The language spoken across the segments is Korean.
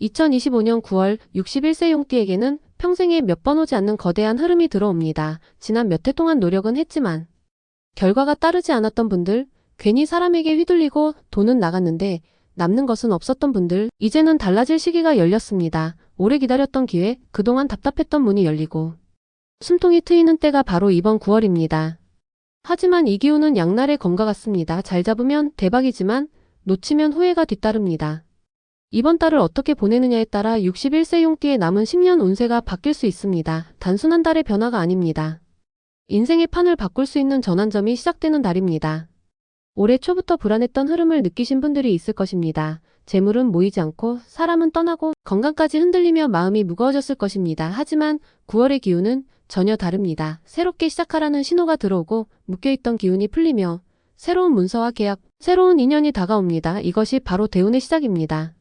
2025년 9월 61세 용띠에게는 평생에 몇 번 오지 않는 거대한 흐름이 들어옵니다. 지난 몇 해 동안 노력은 했지만 결과가 따르지 않았던 분들, 괜히 사람에게 휘둘리고 돈은 나갔는데 남는 것은 없었던 분들, 이제는 달라질 시기가 열렸습니다. 오래 기다렸던 기회, 그동안 답답했던 문이 열리고 숨통이 트이는 때가 바로 이번 9월입니다. 하지만 이 기운은 양날의 검과 같습니다. 잘 잡으면 대박이지만 놓치면 후회가 뒤따릅니다. 이번 달을 어떻게 보내느냐에 따라 61세 용띠의 남은 10년 운세가 바뀔 수 있습니다. 단순한 달의 변화가 아닙니다. 인생의 판을 바꿀 수 있는 전환점이 시작되는 달입니다. 올해 초부터 불안했던 흐름을 느끼신 분들이 있을 것입니다. 재물은 모이지 않고 사람은 떠나고 건강까지 흔들리며 마음이 무거워졌을 것입니다. 하지만 9월의 기운은 전혀 다릅니다. 새롭게 시작하라는 신호가 들어오고 묶여있던 기운이 풀리며 새로운 문서와 계약, 새로운 인연이 다가옵니다. 이것이 바로 대운의 시작입니다.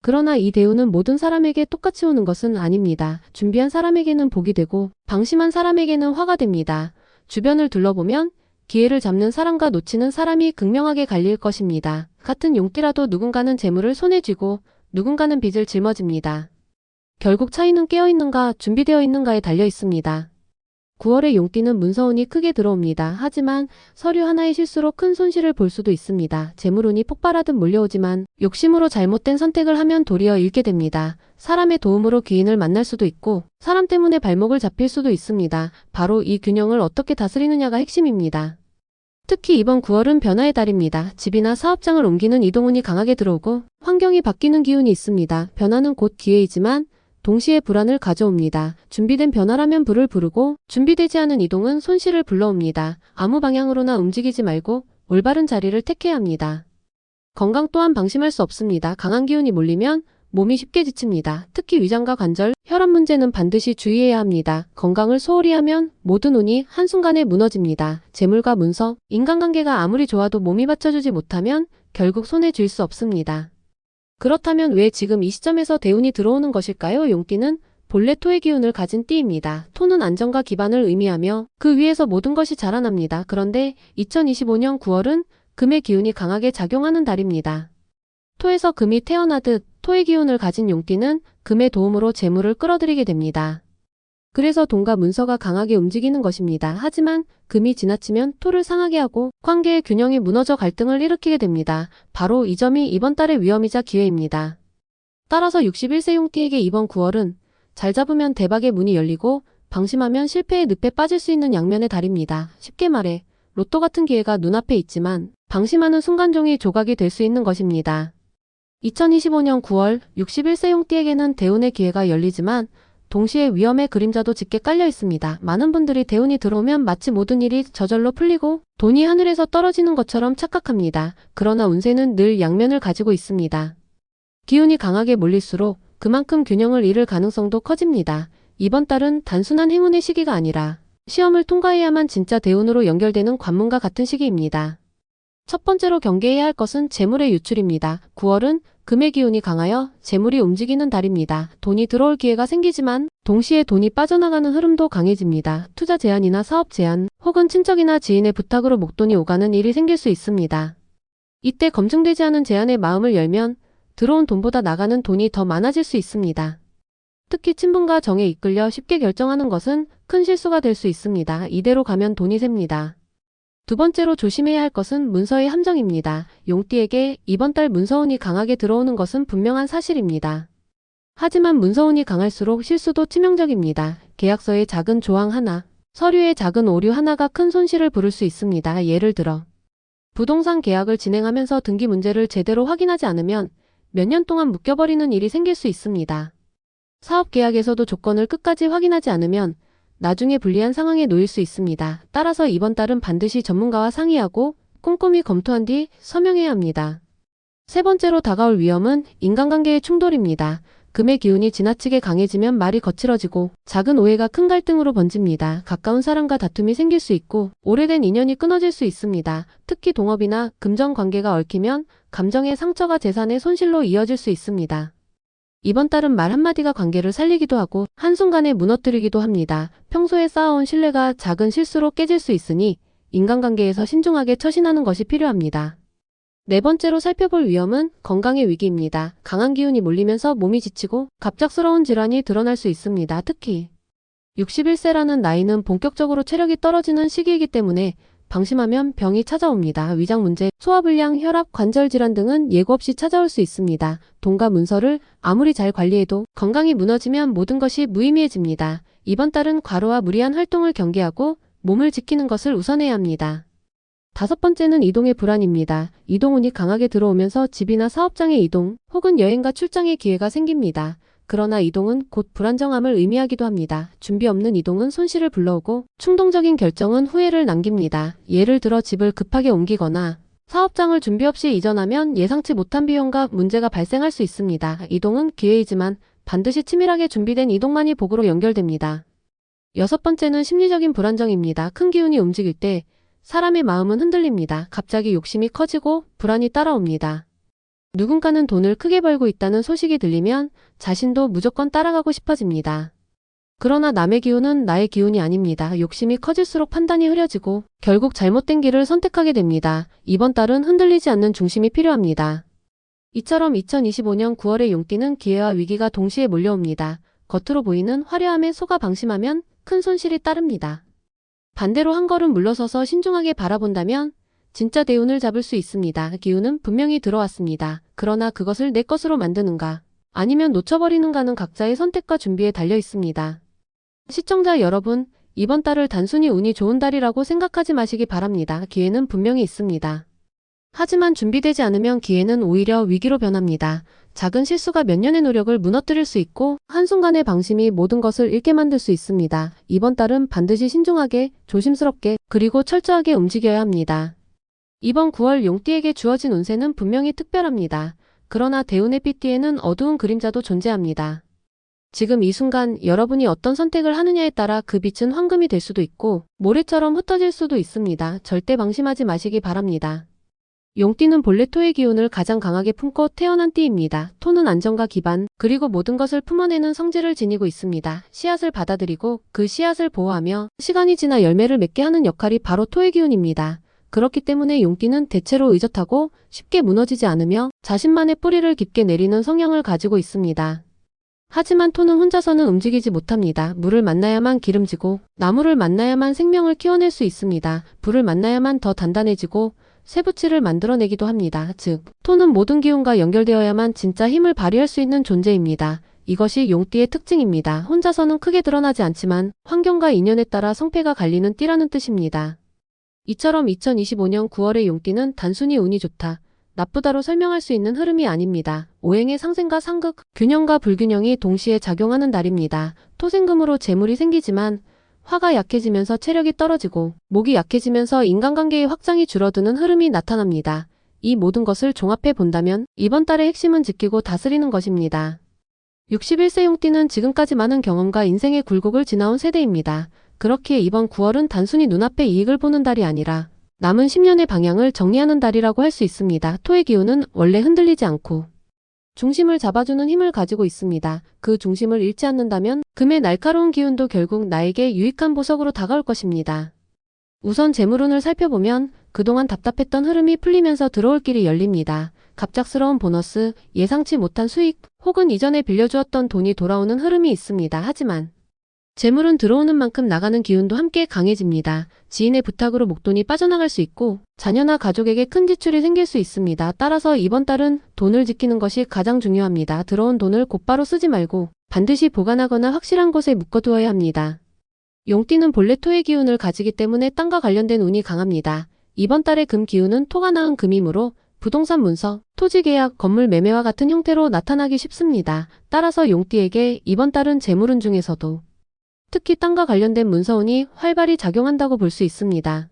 그러나 이 대운은 모든 사람에게 똑같이 오는 것은 아닙니다. 준비한 사람에게는 복이 되고 방심한 사람에게는 화가 됩니다. 주변을 둘러보면 기회를 잡는 사람과 놓치는 사람이 극명하게 갈릴 것입니다. 같은 용띠라도 누군가는 재물을 손에 쥐고 누군가는 빚을 짊어집니다. 결국 차이는 깨어있는가 준비되어 있는가에 달려 있습니다. 9월의 용띠는 문서운이 크게 들어옵니다. 하지만 서류 하나의 실수로 큰 손실을 볼 수도 있습니다. 재물운이 폭발하듯 몰려오지만 욕심으로 잘못된 선택을 하면 도리어 잃게 됩니다. 사람의 도움으로 귀인을 만날 수도 있고 사람 때문에 발목을 잡힐 수도 있습니다. 바로 이 균형을 어떻게 다스리느냐가 핵심입니다. 특히 이번 9월은 변화의 달입니다. 집이나 사업장을 옮기는 이동운이 강하게 들어오고 환경이 바뀌는 기운이 있습니다. 변화는 곧 기회이지만 동시에 불안을 가져옵니다. 준비된 변화라면 불을 부르고 준비되지 않은 이동은 손실을 불러옵니다. 아무 방향으로나 움직이지 말고 올바른 자리를 택해야 합니다. 건강 또한 방심할 수 없습니다. 강한 기운이 몰리면 몸이 쉽게 지칩니다. 특히 위장과 관절, 혈압 문제는 반드시 주의해야 합니다. 건강을 소홀히 하면 모든 운이 한순간에 무너집니다. 재물과 문서, 인간관계가 아무리 좋아도 몸이 받쳐주지 못하면 결국 손에 쥘 수 없습니다. 그렇다면 왜 지금 이 시점에서 대운이 들어오는 것일까요? 용띠는 본래 토의 기운을 가진 띠입니다. 토는 안정과 기반을 의미하며 그 위에서 모든 것이 자라납니다. 그런데 2025년 9월은 금의 기운이 강하게 작용하는 달입니다. 토에서 금이 태어나듯 토의 기운을 가진 용띠는 금의 도움으로 재물을 끌어들이게 됩니다. 그래서 돈과 문서가 강하게 움직이는 것입니다. 하지만 금이 지나치면 토를 상하게 하고 관계의 균형이 무너져 갈등을 일으키게 됩니다. 바로 이 점이 이번 달의 위험이자 기회입니다. 따라서 61세 용띠에게 이번 9월은 잘 잡으면 대박의 문이 열리고 방심하면 실패의 늪에 빠질 수 있는 양면의 달입니다. 쉽게 말해 로또 같은 기회가 눈앞에 있지만 방심하는 순간 종이 조각이 될 수 있는 것입니다. 2025년 9월 61세 용띠에게는 대운의 기회가 열리지만 동시에 위험의 그림자도 짙게 깔려 있습니다. 많은 분들이 대운이 들어오면 마치 모든 일이 저절로 풀리고 돈이 하늘에서 떨어지는 것처럼 착각합니다. 그러나 운세는 늘 양면을 가지고 있습니다. 기운이 강하게 몰릴수록 그만큼 균형을 잃을 가능성도 커집니다. 이번 달은 단순한 행운의 시기가 아니라 시험을 통과해야만 진짜 대운으로 연결되는 관문과 같은 시기입니다. 첫 번째로 경계해야 할 것은 재물의 유출입니다. 9월은 금의 기운이 강하여 재물이 움직이는 달입니다. 돈이 들어올 기회가 생기지만 동시에 돈이 빠져나가는 흐름도 강해집니다. 투자 제한이나 사업 제한 혹은 친척이나 지인의 부탁으로 목돈이 오가는 일이 생길 수 있습니다. 이때 검증되지 않은 제한에 마음을 열면 들어온 돈보다 나가는 돈이 더 많아질 수 있습니다. 특히 친분과 정에 이끌려 쉽게 결정하는 것은 큰 실수가 될 수 있습니다. 이대로 가면 돈이 셉니다. 두 번째로 조심해야 할 것은 문서의 함정입니다. 용띠에게 이번 달 문서운이 강하게 들어오는 것은 분명한 사실입니다. 하지만 문서운이 강할수록 실수도 치명적입니다. 계약서의 작은 조항 하나, 서류의 작은 오류 하나가 큰 손실을 부를 수 있습니다. 예를 들어 부동산 계약을 진행하면서 등기 문제를 제대로 확인하지 않으면 몇 년 동안 묶여버리는 일이 생길 수 있습니다. 사업 계약에서도 조건을 끝까지 확인하지 않으면 나중에 불리한 상황에 놓일 수 있습니다. 따라서 이번 달은 반드시 전문가와 상의하고 꼼꼼히 검토한 뒤 서명해야 합니다. 세 번째로 다가올 위험은 인간관계의 충돌입니다. 금의 기운이 지나치게 강해지면 말이 거칠어지고 작은 오해가 큰 갈등으로 번집니다. 가까운 사람과 다툼이 생길 수 있고 오래된 인연이 끊어질 수 있습니다. 특히 동업이나 금전 관계가 얽히면 감정의 상처가 재산의 손실로 이어질 수 있습니다. 이번 달은 말 한마디가 관계를 살리기도 하고 한순간에 무너뜨리기도 합니다. 평소에 쌓아온 신뢰가 작은 실수로 깨질 수 있으니 인간관계에서 신중하게 처신하는 것이 필요합니다. 네 번째로 살펴볼 위험은 건강의 위기입니다. 강한 기운이 몰리면서 몸이 지치고 갑작스러운 질환이 드러날 수 있습니다. 특히 61세라는 나이는 본격적으로 체력이 떨어지는 시기이기 때문에 방심하면 병이 찾아옵니다. 위장 문제, 소화불량, 혈압, 관절 질환 등은 예고 없이 찾아올 수 있습니다. 돈과 문서를 아무리 잘 관리해도 건강이 무너지면 모든 것이 무의미해집니다. 이번 달은 과로와 무리한 활동을 경계하고 몸을 지키는 것을 우선해야 합니다. 다섯 번째는 이동의 불안입니다. 이동운이 강하게 들어오면서 집이나 사업장의 이동, 혹은 여행과 출장의 기회가 생깁니다. 그러나 이동은 곧 불안정함을 의미하기도 합니다. 준비 없는 이동은 손실을 불러오고 충동적인 결정은 후회를 남깁니다. 예를 들어 집을 급하게 옮기거나 사업장을 준비 없이 이전하면 예상치 못한 비용과 문제가 발생할 수 있습니다. 이동은 기회이지만 반드시 치밀하게 준비된 이동만이 복으로 연결됩니다. 여섯 번째는 심리적인 불안정입니다. 큰 기운이 움직일 때 사람의 마음은 흔들립니다. 갑자기 욕심이 커지고 불안이 따라옵니다. 누군가는 돈을 크게 벌고 있다는 소식이 들리면 자신도 무조건 따라가고 싶어집니다. 그러나 남의 기운은 나의 기운이 아닙니다. 욕심이 커질수록 판단이 흐려지고 결국 잘못된 길을 선택하게 됩니다. 이번 달은 흔들리지 않는 중심이 필요합니다. 이처럼 2025년 9월의 용띠는 기회와 위기가 동시에 몰려옵니다. 겉으로 보이는 화려함에 속아 방심하면 큰 손실이 따릅니다. 반대로 한 걸음 물러서서 신중하게 바라본다면 진짜 대운을 잡을 수 있습니다. 기운은 분명히 들어왔습니다. 그러나 그것을 내 것으로 만드는가, 아니면 놓쳐버리는가는 각자의 선택과 준비에 달려 있습니다. 시청자 여러분, 이번 달을 단순히 운이 좋은 달이라고 생각하지 마시기 바랍니다. 기회는 분명히 있습니다. 하지만 준비되지 않으면 기회는 오히려 위기로 변합니다. 작은 실수가 몇 년의 노력을 무너뜨릴 수 있고 한순간의 방심이 모든 것을 잃게 만들 수 있습니다. 이번 달은 반드시 신중하게, 조심스럽게, 그리고 철저하게 움직여야 합니다. 이번 9월 용띠에게 주어진 운세는 분명히 특별합니다. 그러나 대운의 삐띠에는 어두운 그림자도 존재합니다. 지금 이 순간 여러분이 어떤 선택을 하느냐에 따라 그 빛은 황금이 될 수도 있고 모래처럼 흩어질 수도 있습니다. 절대 방심하지 마시기 바랍니다. 용띠는 본래 토의 기운을 가장 강하게 품고 태어난 띠입니다. 토는 안정과 기반, 그리고 모든 것을 품어내는 성질을 지니고 있습니다. 씨앗을 받아들이고 그 씨앗을 보호하며 시간이 지나 열매를 맺게 하는 역할이 바로 토의 기운입니다. 그렇기 때문에 용띠는 대체로 의젓하고 쉽게 무너지지 않으며 자신만의 뿌리를 깊게 내리는 성향을 가지고 있습니다. 하지만 토는 혼자서는 움직이지 못합니다. 물을 만나야만 기름지고 나무를 만나야만 생명을 키워낼 수 있습니다. 불을 만나야만 더 단단해지고 쇠붙이를 만들어내기도 합니다. 즉, 토는 모든 기운과 연결되어야만 진짜 힘을 발휘할 수 있는 존재입니다. 이것이 용띠의 특징입니다. 혼자서는 크게 드러나지 않지만 환경과 인연에 따라 성패가 갈리는 띠라는 뜻입니다. 이처럼 2025년 9월의 용띠는 단순히 운이 좋다, 나쁘다로 설명할 수 있는 흐름이 아닙니다. 오행의 상생과 상극, 균형과 불균형이 동시에 작용하는 달입니다. 토생금으로 재물이 생기지만 화가 약해지면서 체력이 떨어지고 목이 약해지면서 인간관계의 확장이 줄어드는 흐름이 나타납니다. 이 모든 것을 종합해 본다면 이번 달의 핵심은 지키고 다스리는 것입니다. 61세 용띠는 지금까지 많은 경험과 인생의 굴곡을 지나온 세대입니다. 그렇기에 이번 9월은 단순히 눈앞의 이익을 보는 달이 아니라 남은 10년의 방향을 정리하는 달이라고 할 수 있습니다. 토의 기운은 원래 흔들리지 않고 중심을 잡아주는 힘을 가지고 있습니다. 그 중심을 잃지 않는다면 금의 날카로운 기운도 결국 나에게 유익한 보석으로 다가올 것입니다. 우선 재물운을 살펴보면 그동안 답답했던 흐름이 풀리면서 들어올 길이 열립니다. 갑작스러운 보너스, 예상치 못한 수익, 혹은 이전에 빌려주었던 돈이 돌아오는 흐름이 있습니다. 하지만 재물은 들어오는 만큼 나가는 기운도 함께 강해집니다. 지인의 부탁으로 목돈이 빠져나갈 수 있고 자녀나 가족에게 큰 지출이 생길 수 있습니다. 따라서 이번 달은 돈을 지키는 것이 가장 중요합니다. 들어온 돈을 곧바로 쓰지 말고 반드시 보관하거나 확실한 곳에 묶어두어야 합니다. 용띠는 본래 토의 기운을 가지기 때문에 땅과 관련된 운이 강합니다. 이번 달의 금 기운은 토가 낳은 금이므로 부동산 문서, 토지 계약, 건물 매매와 같은 형태로 나타나기 쉽습니다. 따라서 용띠에게 이번 달은 재물운 중에서도 특히 땅과 관련된 문서운이 활발히 작용한다고 볼 수 있습니다.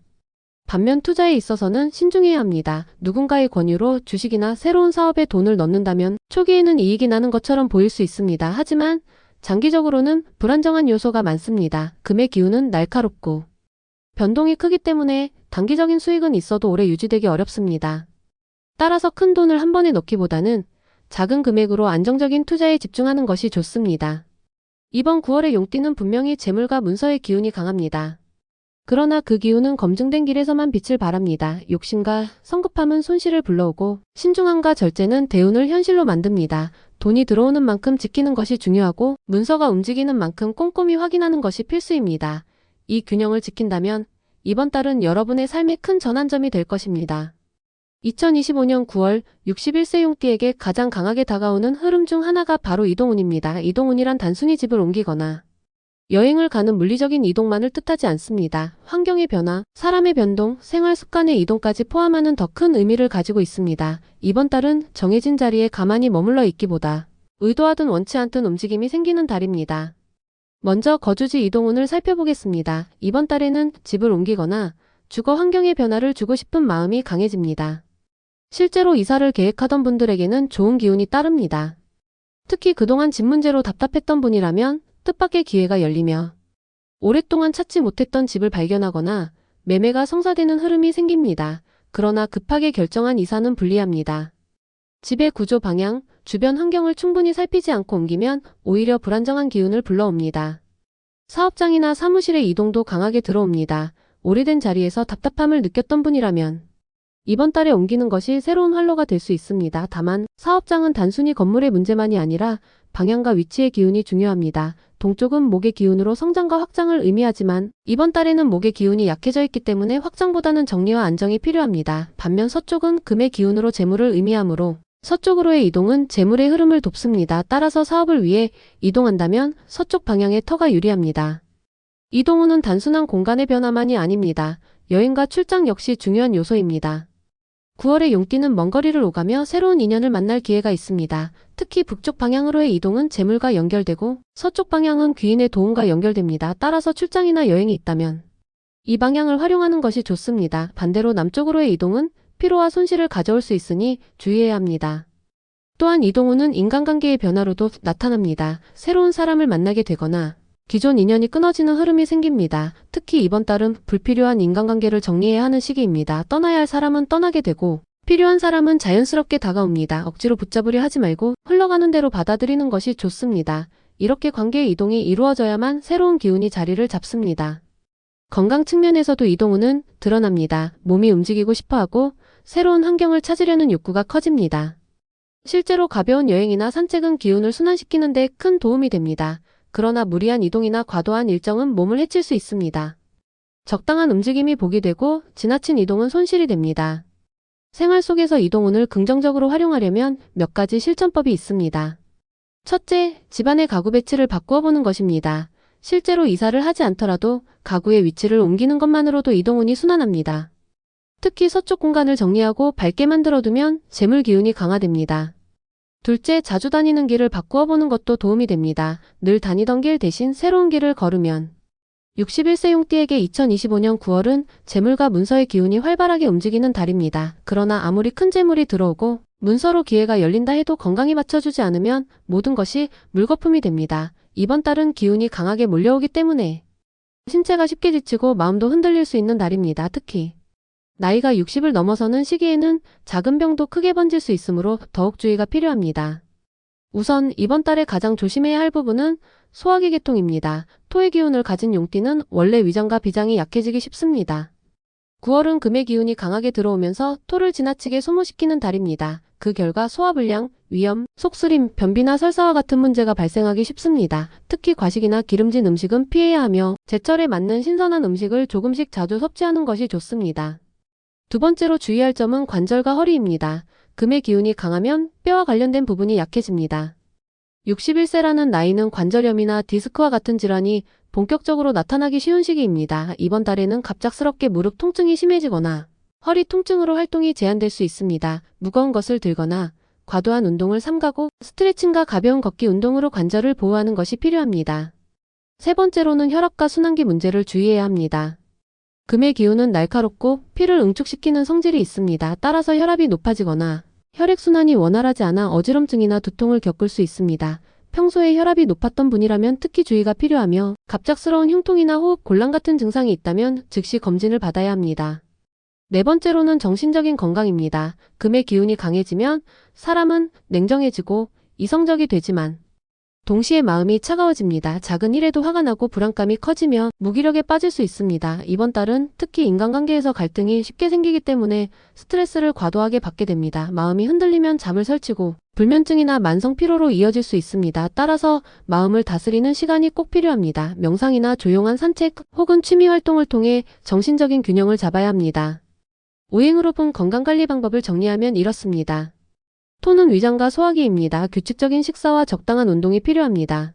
반면 투자에 있어서는 신중해야 합니다. 누군가의 권유로 주식이나 새로운 사업에 돈을 넣는다면 초기에는 이익이 나는 것처럼 보일 수 있습니다. 하지만 장기적으로는 불안정한 요소가 많습니다. 금의 기운은 날카롭고 변동이 크기 때문에 단기적인 수익은 있어도 오래 유지되기 어렵습니다. 따라서 큰 돈을 한 번에 넣기보다는 작은 금액으로 안정적인 투자에 집중하는 것이 좋습니다. 이번 9월의 용띠는 분명히 재물과 문서의 기운이 강합니다. 그러나 그 기운은 검증된 길에서만 빛을 발합니다. 욕심과 성급함은 손실을 불러오고 신중함과 절제는 대운을 현실로 만듭니다. 돈이 들어오는 만큼 지키는 것이 중요하고 문서가 움직이는 만큼 꼼꼼히 확인하는 것이 필수입니다. 이 균형을 지킨다면 이번 달은 여러분의 삶에 큰 전환점이 될 것입니다. 2025년 9월 61세 용띠에게 가장 강하게 다가오는 흐름 중 하나가 바로 이동운입니다. 이동운이란 단순히 집을 옮기거나 여행을 가는 물리적인 이동만을 뜻하지 않습니다. 환경의 변화, 사람의 변동, 생활 습관의 이동까지 포함하는 더 큰 의미를 가지고 있습니다. 이번 달은 정해진 자리에 가만히 머물러 있기보다 의도하든 원치 않든 움직임이 생기는 달입니다. 먼저 거주지 이동운을 살펴보겠습니다. 이번 달에는 집을 옮기거나 주거 환경의 변화를 주고 싶은 마음이 강해집니다. 실제로 이사를 계획하던 분들에게는 좋은 기운이 따릅니다. 특히 그동안 집 문제로 답답했던 분이라면 뜻밖의 기회가 열리며 오랫동안 찾지 못했던 집을 발견하거나 매매가 성사되는 흐름이 생깁니다. 그러나 급하게 결정한 이사는 불리합니다. 집의 구조 방향, 주변 환경을 충분히 살피지 않고 옮기면 오히려 불안정한 기운을 불러옵니다. 사업장이나 사무실의 이동도 강하게 들어옵니다. 오래된 자리에서 답답함을 느꼈던 분이라면 이번 달에 옮기는 것이 새로운 활로가 될 수 있습니다. 다만 사업장은 단순히 건물의 문제만이 아니라 방향과 위치의 기운이 중요합니다. 동쪽은 목의 기운으로 성장과 확장을 의미하지만 이번 달에는 목의 기운이 약해져 있기 때문에 확장보다는 정리와 안정이 필요합니다. 반면 서쪽은 금의 기운으로 재물을 의미하므로 서쪽으로의 이동은 재물의 흐름을 돕습니다. 따라서 사업을 위해 이동한다면 서쪽 방향의 터가 유리합니다. 이동운은 단순한 공간의 변화만이 아닙니다. 여행과 출장 역시 중요한 요소입니다. 9월에 용띠는 먼 거리를 오가며 새로운 인연을 만날 기회가 있습니다. 특히 북쪽 방향으로의 이동은 재물과 연결되고 서쪽 방향은 귀인의 도움과 연결됩니다. 따라서 출장이나 여행이 있다면 이 방향을 활용하는 것이 좋습니다. 반대로 남쪽으로의 이동은 피로와 손실을 가져올 수 있으니 주의해야 합니다. 또한 이동운은 인간관계의 변화로도 나타납니다. 새로운 사람을 만나게 되거나 기존 인연이 끊어지는 흐름이 생깁니다. 특히 이번 달은 불필요한 인간관계를 정리해야 하는 시기입니다. 떠나야 할 사람은 떠나게 되고 필요한 사람은 자연스럽게 다가옵니다. 억지로 붙잡으려 하지 말고 흘러가는 대로 받아들이는 것이 좋습니다. 이렇게 관계의 이동이 이루어져야만 새로운 기운이 자리를 잡습니다. 건강 측면에서도 이동운은 드러납니다. 몸이 움직이고 싶어하고 새로운 환경을 찾으려는 욕구가 커집니다. 실제로 가벼운 여행이나 산책은 기운을 순환시키는 데 큰 도움이 됩니다. 그러나 무리한 이동이나 과도한 일정은 몸을 해칠 수 있습니다. 적당한 움직임이 복이 되고 지나친 이동은 손실이 됩니다. 생활 속에서 이동운을 긍정적으로 활용하려면 몇 가지 실천법이 있습니다. 첫째, 집안의 가구 배치를 바꾸어 보는 것입니다. 실제로 이사를 하지 않더라도 가구의 위치를 옮기는 것만으로도 이동운이 순환합니다. 특히 서쪽 공간을 정리하고 밝게 만들어두면 재물 기운이 강화됩니다. 둘째, 자주 다니는 길을 바꾸어 보는 것도 도움이 됩니다. 늘 다니던 길 대신 새로운 길을 걸으면 61세 용띠에게 2025년 9월은 재물과 문서의 기운이 활발하게 움직이는 달입니다. 그러나 아무리 큰 재물이 들어오고 문서로 기회가 열린다 해도 건강이 받쳐주지 않으면 모든 것이 물거품이 됩니다. 이번 달은 기운이 강하게 몰려오기 때문에 신체가 쉽게 지치고 마음도 흔들릴 수 있는 달입니다. 특히 나이가 60을 넘어서는 시기에는 작은 병도 크게 번질 수 있으므로 더욱 주의가 필요합니다. 우선 이번 달에 가장 조심해야 할 부분은 소화기 계통입니다. 토의 기운을 가진 용띠는 원래 위장과 비장이 약해지기 쉽습니다. 9월은 금의 기운이 강하게 들어오면서 토를 지나치게 소모시키는 달입니다. 그 결과 소화불량, 위염, 속쓰림, 변비나 설사와 같은 문제가 발생하기 쉽습니다. 특히 과식이나 기름진 음식은 피해야 하며 제철에 맞는 신선한 음식을 조금씩 자주 섭취하는 것이 좋습니다. 두 번째로 주의할 점은 관절과 허리입니다. 금의 기운이 강하면 뼈와 관련된 부분이 약해집니다. 61세라는 나이는 관절염이나 디스크와 같은 질환이 본격적으로 나타나기 쉬운 시기입니다. 이번 달에는 갑작스럽게 무릎 통증이 심해지거나 허리 통증으로 활동이 제한될 수 있습니다. 무거운 것을 들거나 과도한 운동을 삼가고 스트레칭과 가벼운 걷기 운동으로 관절을 보호하는 것이 필요합니다. 세 번째로는 혈압과 순환기 문제를 주의해야 합니다. 금의 기운은 날카롭고 피를 응축시키는 성질이 있습니다. 따라서 혈압이 높아지거나 혈액순환이 원활하지 않아 어지럼증이나 두통을 겪을 수 있습니다. 평소에 혈압이 높았던 분이라면 특히 주의가 필요하며 갑작스러운 흉통이나 호흡 곤란 같은 증상이 있다면 즉시 검진을 받아야 합니다. 네 번째로는 정신적인 건강입니다. 금의 기운이 강해지면 사람은 냉정해지고 이성적이 되지만 동시에 마음이 차가워집니다. 작은 일에도 화가 나고 불안감이 커지며 무기력에 빠질 수 있습니다. 이번 달은 특히 인간관계에서 갈등이 쉽게 생기기 때문에 스트레스를 과도하게 받게 됩니다. 마음이 흔들리면 잠을 설치고 불면증이나 만성 피로로 이어질 수 있습니다. 따라서 마음을 다스리는 시간이 꼭 필요합니다. 명상이나 조용한 산책 혹은 취미 활동을 통해 정신적인 균형을 잡아야 합니다. 오행으로 본 건강관리 방법을 정리하면 이렇습니다. 토는 위장과 소화기입니다. 규칙적인 식사와 적당한 운동이 필요합니다.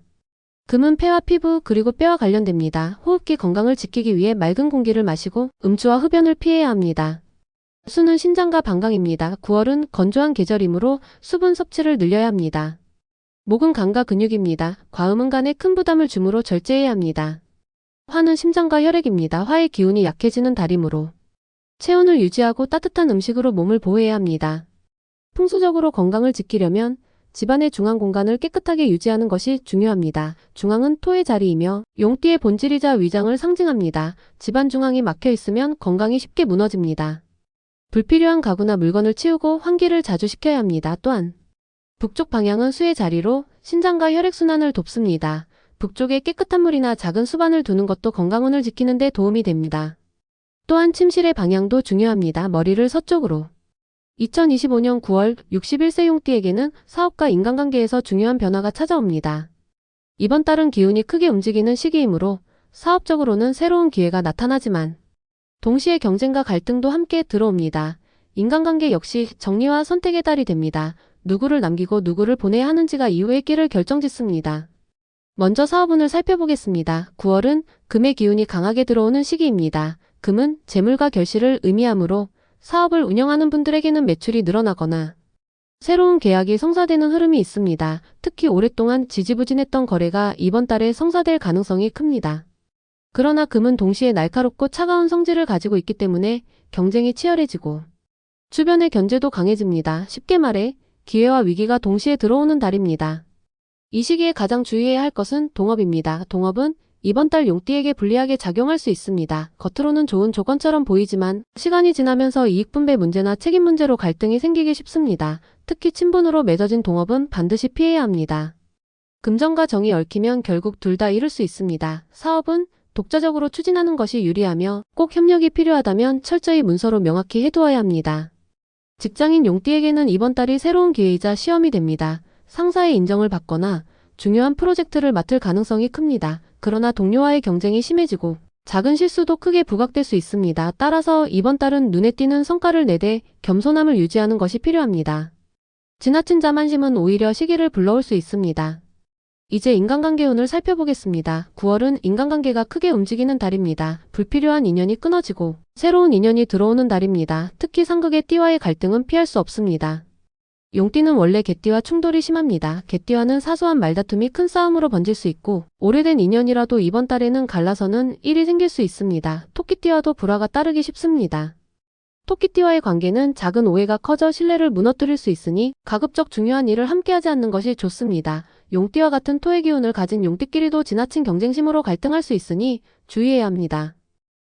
금은 폐와 피부 그리고 뼈와 관련됩니다. 호흡기 건강을 지키기 위해 맑은 공기를 마시고 음주와 흡연을 피해야 합니다. 수는 신장과 방광입니다. 9월은 건조한 계절이므로 수분 섭취를 늘려야 합니다. 목은 간과 근육입니다. 과음은 간에 큰 부담을 주므로 절제해야 합니다. 화는 심장과 혈액입니다. 화의 기운이 약해지는 달이므로 체온을 유지하고 따뜻한 음식으로 몸을 보호해야 합니다. 풍수적으로 건강을 지키려면 집안의 중앙 공간을 깨끗하게 유지하는 것이 중요합니다. 중앙은 토의 자리이며 용띠의 본질이자 위장을 상징합니다. 집안 중앙이 막혀 있으면 건강이 쉽게 무너집니다. 불필요한 가구나 물건을 치우고 환기를 자주 시켜야 합니다. 또한 북쪽 방향은 수의 자리로 신장과 혈액순환을 돕습니다. 북쪽에 깨끗한 물이나 작은 수반을 두는 것도 건강운을 지키는 데 도움이 됩니다. 또한 침실의 방향도 중요합니다. 머리를 서쪽으로 2025년 9월 61세 용띠에게는 사업과 인간관계에서 중요한 변화가 찾아옵니다. 이번 달은 기운이 크게 움직이는 시기이므로 사업적으로는 새로운 기회가 나타나지만 동시에 경쟁과 갈등도 함께 들어옵니다. 인간관계 역시 정리와 선택의 달이 됩니다. 누구를 남기고 누구를 보내야 하는지가 이후의 길을 결정짓습니다. 먼저 사업운을 살펴보겠습니다. 9월은 금의 기운이 강하게 들어오는 시기입니다. 금은 재물과 결실을 의미하므로 사업을 운영하는 분들에게는 매출이 늘어나거나 새로운 계약이 성사되는 흐름이 있습니다. 특히 오랫동안 지지부진했던 거래가 이번 달에 성사될 가능성이 큽니다. 그러나 금은 동시에 날카롭고 차가운 성질을 가지고 있기 때문에 경쟁이 치열해지고 주변의 견제도 강해집니다. 쉽게 말해 기회와 위기가 동시에 들어오는 달입니다. 이 시기에 가장 주의해야 할 것은 동업입니다. 동업은 이번 달 용띠에게 불리하게 작용할 수 있습니다. 겉으로는 좋은 조건처럼 보이지만 시간이 지나면서 이익분배 문제나 책임 문제로 갈등이 생기기 쉽습니다. 특히 친분으로 맺어진 동업은 반드시 피해야 합니다. 금전과 정이 얽히면 결국 둘 다 잃을 수 있습니다. 사업은 독자적으로 추진하는 것이 유리하며 꼭 협력이 필요하다면 철저히 문서로 명확히 해두어야 합니다. 직장인 용띠에게는 이번 달이 새로운 기회이자 시험이 됩니다. 상사의 인정을 받거나 중요한 프로젝트를 맡을 가능성이 큽니다. 그러나 동료와의 경쟁이 심해지고 작은 실수도 크게 부각될 수 있습니다. 따라서 이번 달은 눈에 띄는 성과를 내되 겸손함을 유지하는 것이 필요합니다. 지나친 자만심은 오히려 시기를 불러올 수 있습니다. 이제 인간관계 운을 살펴보겠습니다. 9월은 인간관계가 크게 움직이는 달입니다. 불필요한 인연이 끊어지고 새로운 인연이 들어오는 달입니다. 특히 상극의 띠와의 갈등은 피할 수 없습니다. 용띠는 원래 개띠와 충돌이 심합니다. 개띠와는 사소한 말다툼이 큰 싸움으로 번질 수 있고 오래된 인연이라도 이번 달에는 갈라서는 일이 생길 수 있습니다. 토끼띠와도 불화가 따르기 쉽습니다. 토끼띠와의 관계는 작은 오해가 커져 신뢰를 무너뜨릴 수 있으니 가급적 중요한 일을 함께하지 않는 것이 좋습니다. 용띠와 같은 토의 기운을 가진 용띠끼리도 지나친 경쟁심으로 갈등할 수 있으니 주의해야 합니다.